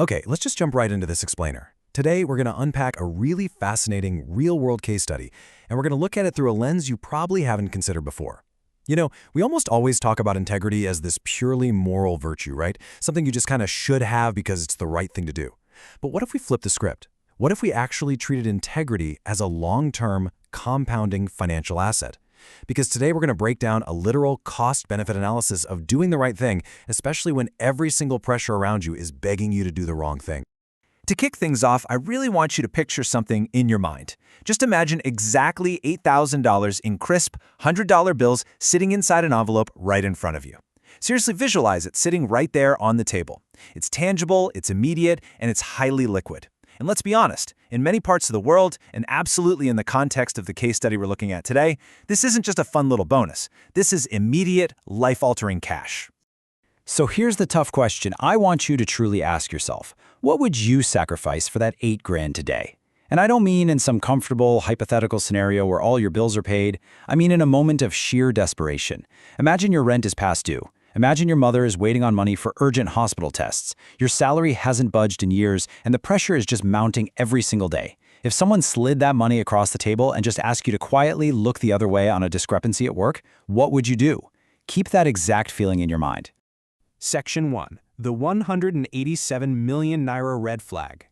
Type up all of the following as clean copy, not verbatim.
Okay, let's just jump right into this explainer. Today, we're going to unpack a really fascinating real-world case study, and we're going to look at it through a lens you probably haven't considered before. We almost always talk about integrity as this purely moral virtue, right? Something you just kind of should have because it's the right thing to do. But what if we flip the script? What if we actually treated integrity as a long-term, compounding financial asset? Because today we're going to break down a literal cost-benefit analysis of doing the right thing, especially when every single pressure around you is begging you to do the wrong thing. To kick things off, I really want you to picture something in your mind. Just imagine exactly $8,000 in crisp, $100 bills sitting inside an envelope right in front of you. Seriously, visualize it sitting right there on the table. It's tangible, it's immediate, and it's highly liquid. And let's be honest, in many parts of the world, and absolutely in the context of the case study we're looking at today, this isn't just a fun little bonus. This is immediate, life-altering cash. So here's the tough question I want you to truly ask yourself. What would you sacrifice for that $8,000 today? And I don't mean in some comfortable, hypothetical scenario where all your bills are paid. I mean in a moment of sheer desperation. Imagine your rent is past due. Imagine your mother is waiting on money for urgent hospital tests. Your salary hasn't budged in years, and the pressure is just mounting every single day. If someone slid that money across the table and just asked you to quietly look the other way on a discrepancy at work, what would you do? Keep that exact feeling in your mind. Section 1. The 187 million naira red flag.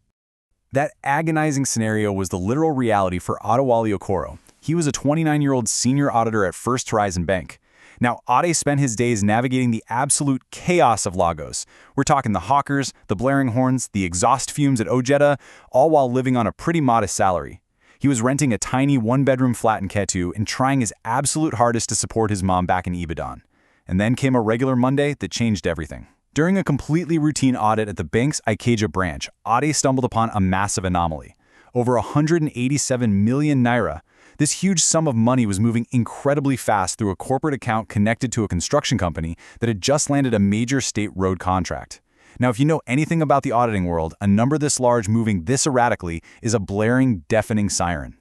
That agonizing scenario was the literal reality for Adewale Okoro. He was a 29-year-old senior auditor at First Horizon Bank. Now, Ade spent his days navigating the absolute chaos of Lagos. We're talking the hawkers, the blaring horns, the exhaust fumes at Ojeda, all while living on a pretty modest salary. He was renting a tiny one-bedroom flat in Ketu and trying his absolute hardest to support his mom back in Ibadan. And then came a regular Monday that changed everything. During a completely routine audit at the bank's Ikeja branch, Ade stumbled upon a massive anomaly. Over 187 million naira. This huge sum of money was moving incredibly fast through a corporate account connected to a construction company that had just landed a major state road contract. Now, if you know anything about the auditing world, a number this large moving this erratically is a blaring, deafening siren.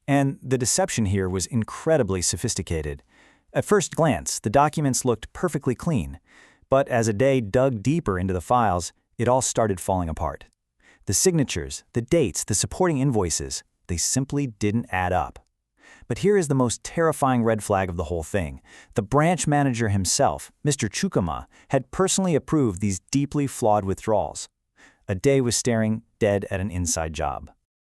And the deception here was incredibly sophisticated. At first glance, the documents looked perfectly clean, but as Ade dug deeper into the files, it all started falling apart. The signatures, the dates, the supporting invoices, they simply didn't add up. But here is the most terrifying red flag of the whole thing. The branch manager himself, Mr. Chukwuma, had personally approved these deeply flawed withdrawals. Ade was staring dead at an inside job.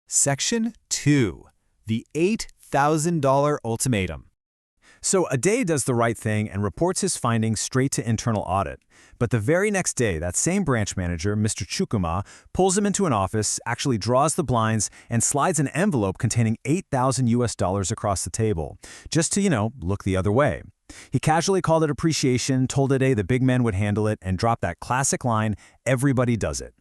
Section 2. The $8,000 ultimatum. So Ade does the right thing and reports his findings straight to internal audit. But the very next day, that same branch manager, Mr. Chukwuma, pulls him into an office, actually draws the blinds, and slides an envelope containing $8,000 across the table, just to, look the other way. He casually called it appreciation, told Ade the big man would handle it, and dropped that classic line, "Everybody does it."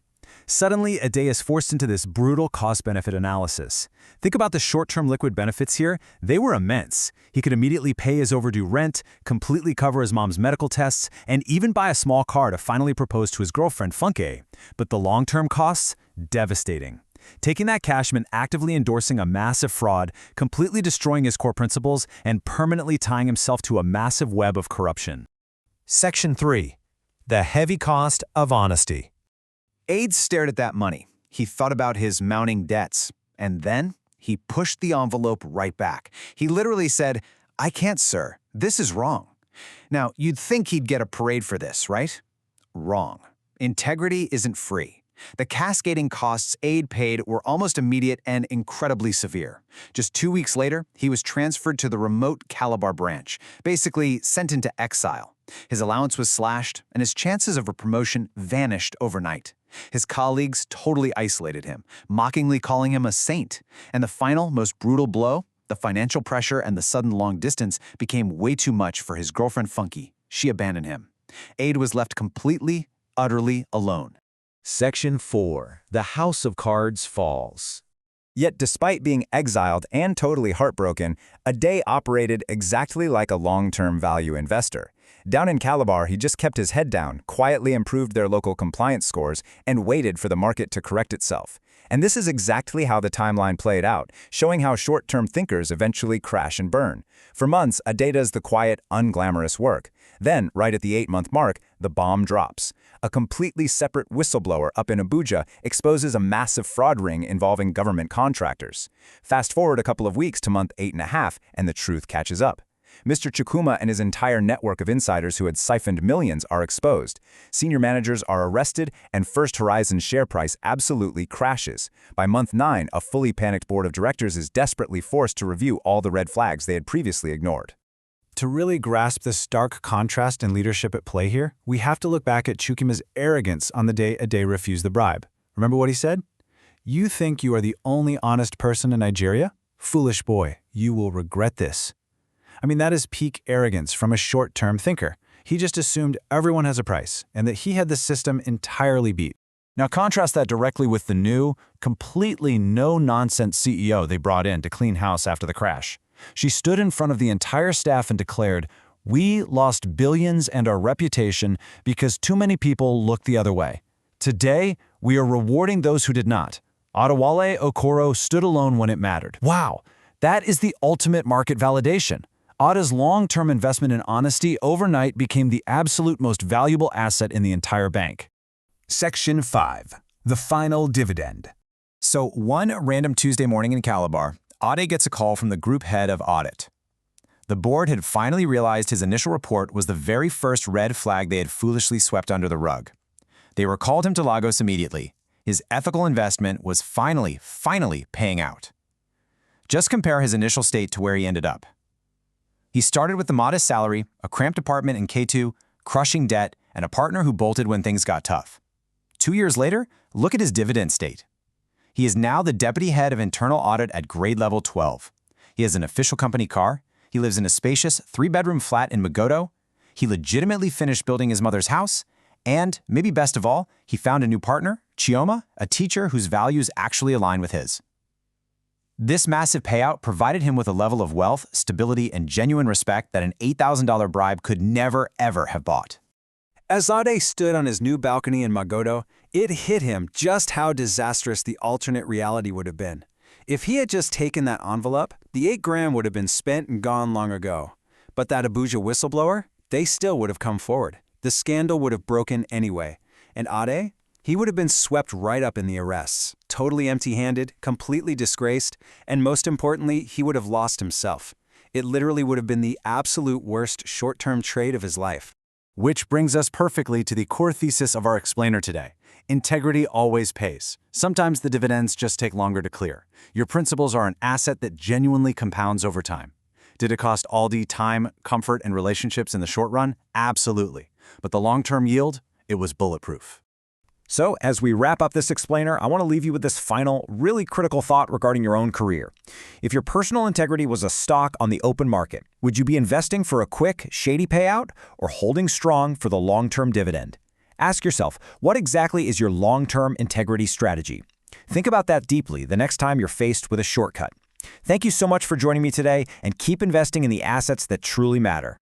Suddenly, Ade is forced into this brutal cost-benefit analysis. Think about the short-term liquid benefits here. They were immense. He could immediately pay his overdue rent, completely cover his mom's medical tests, and even buy a small car to finally propose to his girlfriend, Funke. But the long-term costs? Devastating. Taking that cash meant actively endorsing a massive fraud, completely destroying his core principles, and permanently tying himself to a massive web of corruption. Section 3. The heavy cost of honesty. Ade stared at that money. He thought about his mounting debts. And then he pushed the envelope right back. He literally said, "I can't, sir. This is wrong." Now, you'd think he'd get a parade for this, right? Wrong. Integrity isn't free. The cascading costs Ade paid were almost immediate and incredibly severe. Just 2 weeks later, he was transferred to the remote Calabar branch, basically sent into exile. His allowance was slashed, and his chances of a promotion vanished overnight. His colleagues totally isolated him, mockingly calling him a saint. And the final, most brutal blow, the financial pressure and the sudden long distance, became way too much for his girlfriend Funke. She abandoned him. Ade was left completely, utterly alone. Section 4. The House of Cards falls. Yet despite being exiled and totally heartbroken, Ade operated exactly like a long-term value investor. Down in Calabar, he just kept his head down, quietly improved their local compliance scores, and waited for the market to correct itself. And this is exactly how the timeline played out, showing how short-term thinkers eventually crash and burn. For months, Ade does the quiet, unglamorous work. Then, right at the 8-month mark, the bomb drops. A completely separate whistleblower up in Abuja exposes a massive fraud ring involving government contractors. Fast forward a couple of weeks to month 8.5, and the truth catches up. Mr. Chukwuma and his entire network of insiders who had siphoned millions are exposed. Senior managers are arrested, and First Horizon's share price absolutely crashes. By month 9, a fully panicked board of directors is desperately forced to review all the red flags they had previously ignored. To really grasp the stark contrast in leadership at play here, we have to look back at Chukwuma's arrogance on the day Ade refused the bribe. Remember what he said? "You think you are the only honest person in Nigeria? Foolish boy, you will regret this." I mean, that is peak arrogance from a short-term thinker. He just assumed everyone has a price and that he had the system entirely beat. Now contrast that directly with the new, completely no-nonsense CEO they brought in to clean house after the crash. She stood in front of the entire staff and declared, "We lost billions and our reputation because too many people looked the other way. Today, we are rewarding those who did not. Adewale Okoro stood alone when it mattered." Wow, that is the ultimate market validation. Ada's long-term investment in honesty overnight became the absolute most valuable asset in the entire bank. Section 5. The Final Dividend. So one random Tuesday morning in Calabar, Ade gets a call from the group head of audit. The board had finally realized his initial report was the very first red flag they had foolishly swept under the rug. They recalled him to Lagos immediately. His ethical investment was finally paying out. Just compare his initial state to where he ended up. He started with a modest salary, a cramped apartment in K2, crushing debt, and a partner who bolted when things got tough. 2 years later, look at his dividend state. He is now the deputy head of internal audit at grade level 12. He has an official company car. He lives in a spacious 3-bedroom flat in Magodo. He legitimately finished building his mother's house. And, maybe best of all, he found a new partner, Chioma, a teacher whose values actually align with his. This massive payout provided him with a level of wealth, stability, and genuine respect that an $8,000 bribe could never, ever have bought. As Ade stood on his new balcony in Magodo, it hit him just how disastrous the alternate reality would have been. If he had just taken that envelope, the 8 grand would have been spent and gone long ago. But that Abuja whistleblower, they still would have come forward. The scandal would have broken anyway. And Ade? He would have been swept right up in the arrests, totally empty-handed, completely disgraced, and most importantly, he would have lost himself. It literally would have been the absolute worst short-term trade of his life. Which brings us perfectly to the core thesis of our explainer today. Integrity always pays. Sometimes the dividends just take longer to clear. Your principles are an asset that genuinely compounds over time. Did it cost Aldi time, comfort, and relationships in the short run? Absolutely. But the long-term yield? It was bulletproof. So, as we wrap up this explainer, I want to leave you with this final, really critical thought regarding your own career. If your personal integrity was a stock on the open market, would you be investing for a quick, shady payout or holding strong for the long-term dividend? Ask yourself, what exactly is your long-term integrity strategy? Think about that deeply the next time you're faced with a shortcut. Thank you so much for joining me today, and keep investing in the assets that truly matter.